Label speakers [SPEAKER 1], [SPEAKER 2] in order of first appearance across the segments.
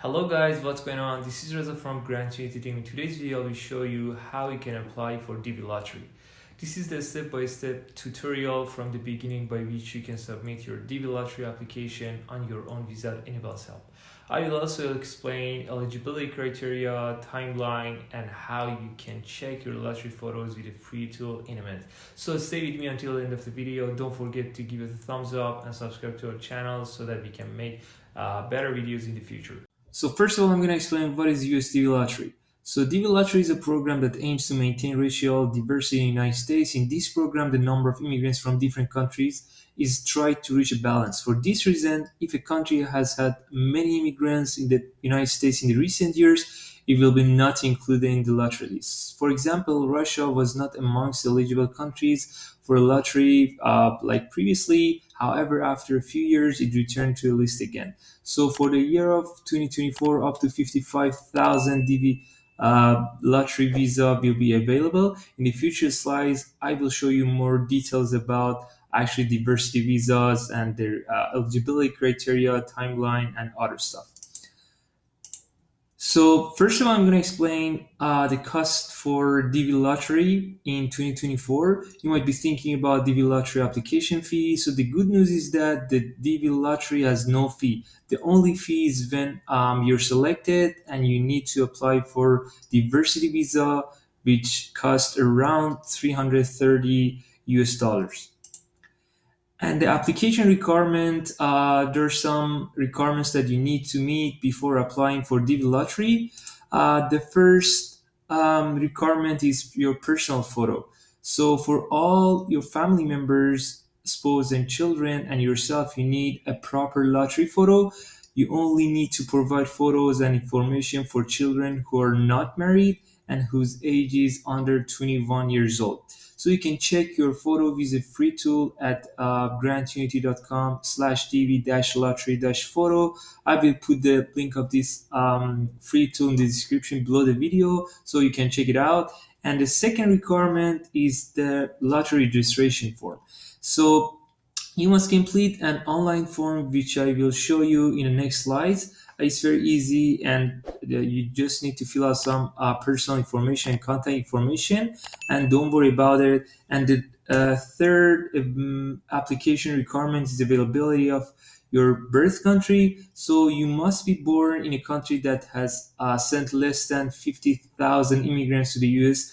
[SPEAKER 1] Hello guys, what's going on? This is Reza from Nationality Team. In today's video, I will show you how you can apply for DB lottery. This is the step-by-step tutorial from the beginning by which you can submit your DB lottery application on your own without anyone's help. I will also explain eligibility criteria, timeline, and how you can check your lottery photos with a free tool in a minute. So stay with me until the end of the video. Don't forget to give it a thumbs up and subscribe to our channel so that we can make better videos in the future. So first of all, I'm going to explain what is US DV Lottery. So DV Lottery is a program that aims to maintain racial diversity in the United States. In this program, the number of immigrants from different countries is tried to reach a balance. For this reason, if a country has had many immigrants in the United States in the recent years, it will be not included in the lottery list. For example, Russia was not amongst eligible countries for a lottery like previously. However, after a few years, it returned to the list again. So for the year of 2024, up to 55,000 DV lottery visa will be available. In the future slides, I will show you more details about actually diversity visas and their eligibility criteria, timeline, and other stuff. So first of all, I'm going to explain the cost for DV Lottery in 2024. You might be thinking about DV Lottery application fee. So the good news is that the DV Lottery has no fee. The only fee is when you're selected and you need to apply for diversity visa, which costs around 330 US dollars. And the application requirement, there are some requirements that you need to meet before applying for DV Lottery. The first requirement is your personal photo. So for all your family members, spouse and children and yourself, you need a proper lottery photo. You only need to provide photos and information for children who are not married and whose age is under 21 years old. So you can check your photo with a free tool at grantunity.com/dv-lottery-photo. I will put the link of this free tool in the description below the video so you can check it out. And the second requirement is the lottery registration form. So you must complete an online form which I will show you in the next slides. It's very easy and you just need to fill out some personal information, contact information, and don't worry about it. And the third application requirement is the availability of your birth country. So you must be born in a country that has sent less than 50,000 immigrants to the US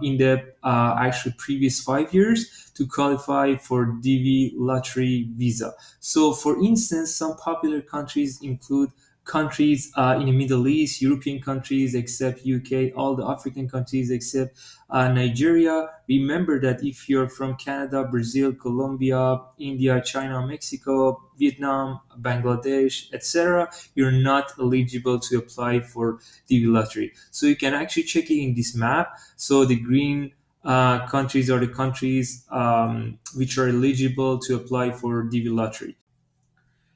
[SPEAKER 1] in the actual previous 5 years to qualify for DV lottery visa. So for instance, some popular countries include countries in the Middle East, European countries except UK, all the African countries except Nigeria. Remember that if you're from Canada, Brazil, Colombia, India, China, Mexico, Vietnam, Bangladesh, etc., you're not eligible to apply for DV lottery. So you can actually check it in this map. So the green countries are the countries which are eligible to apply for DV lottery.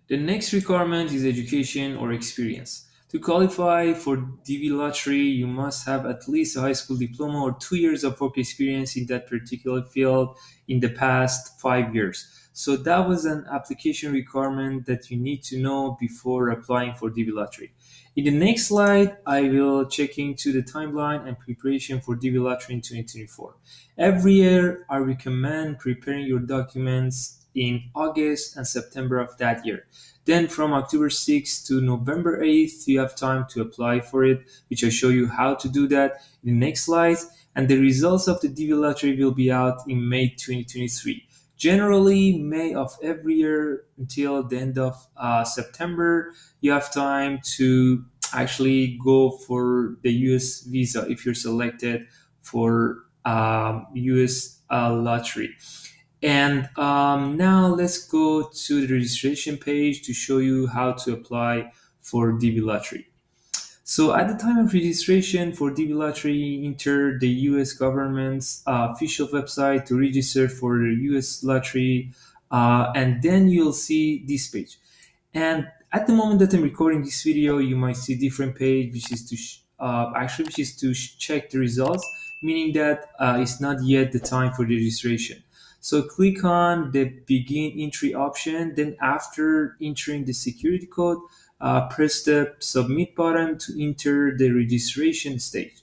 [SPEAKER 1] The next requirement is education or experience. To qualify for DV lottery, you must have at least a high school diploma or 2 years of work experience in that particular field in the past 5 years. So that was an application requirement that you need to know before applying for DV lottery. In the next slide, I will check into the timeline and preparation for DV lottery in 2024. Every year, I recommend preparing your documents in August and September of that year. Then from October 6th to November 8th, you have time to apply for it, which I show you how to do that in the next slides. And the results of the DV lottery will be out in May 2023. Generally, May of every year until the end of September, you have time to actually go for the US visa if you're selected for US lottery. And now let's go to the registration page to show you how to apply for DV lottery. So at the time of registration for DV lottery, enter the US government's official website to register for the US lottery, and then you'll see this page. And at the moment that I'm recording this video, you might see different page, which is to check the results, meaning that it's not yet the time for the registration. So click on the begin entry option. Then after entering the security code, press the submit button to enter the registration stage.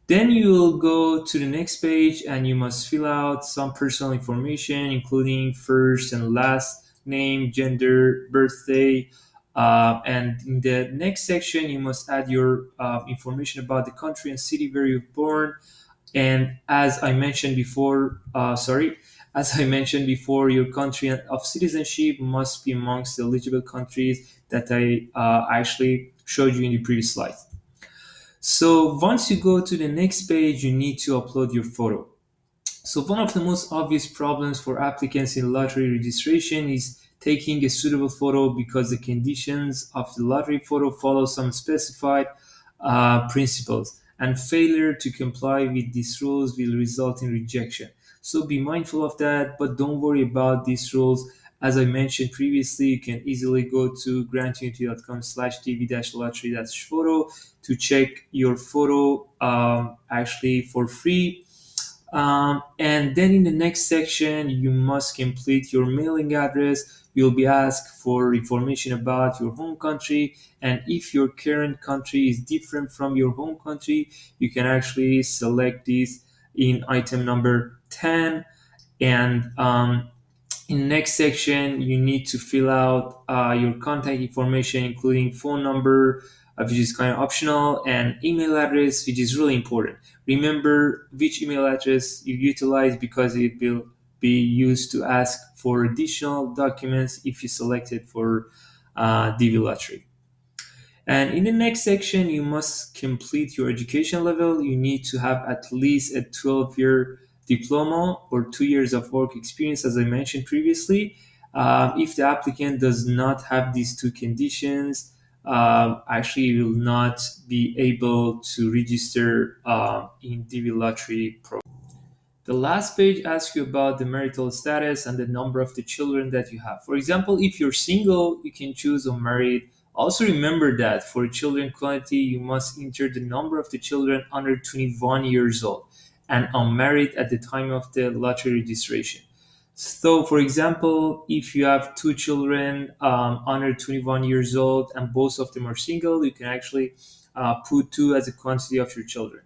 [SPEAKER 1] Then you will go to the next page and you must fill out some personal information, including first and last name, gender, birthday. And in the next section, you must add your information about the country and city where you're born. And as I mentioned before, your country of citizenship must be amongst the eligible countries that I actually showed you in the previous slide. So once you go to the next page, you need to upload your photo. So one of the most obvious problems for applicants in lottery registration is taking a suitable photo because the conditions of the lottery photo follow some specified principles, and failure to comply with these rules will result in rejection. So be mindful of that, but don't worry about these rules. As I mentioned previously, you can easily go to grantunity.com/dv-lottery-photo to check your photo actually for free. And then in the next section, you must complete your mailing address. You'll be asked for information about your home country. And if your current country is different from your home country, you can actually select this in item number 10. And in the next section, you need to fill out your contact information, including phone number, which is kind of optional, and email address, which is really important. Remember which email address you utilize because it will be used to ask for additional documents if you select it for DV Lottery. And in the next section, you must complete your education level. You need to have at least a 12-year diploma or 2 years of work experience, as I mentioned previously. If the applicant does not have these two conditions, actually you will not be able to register in DV Lottery program. The last page asks you about the marital status and the number of the children that you have. For example, if you're single, you can choose unmarried. Also remember that for children quantity, you must enter the number of the children under 21 years old and unmarried at the time of the lottery registration. So, for example, if you have two children under 21 years old and both of them are single, you can actually put two as a quantity of your children.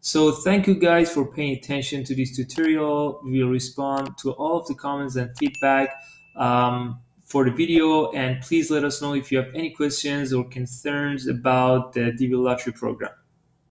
[SPEAKER 1] So thank you guys for paying attention to this tutorial. We will respond to all of the comments and feedback for the video, and please let us know if you have any questions or concerns about the DV Lottery program.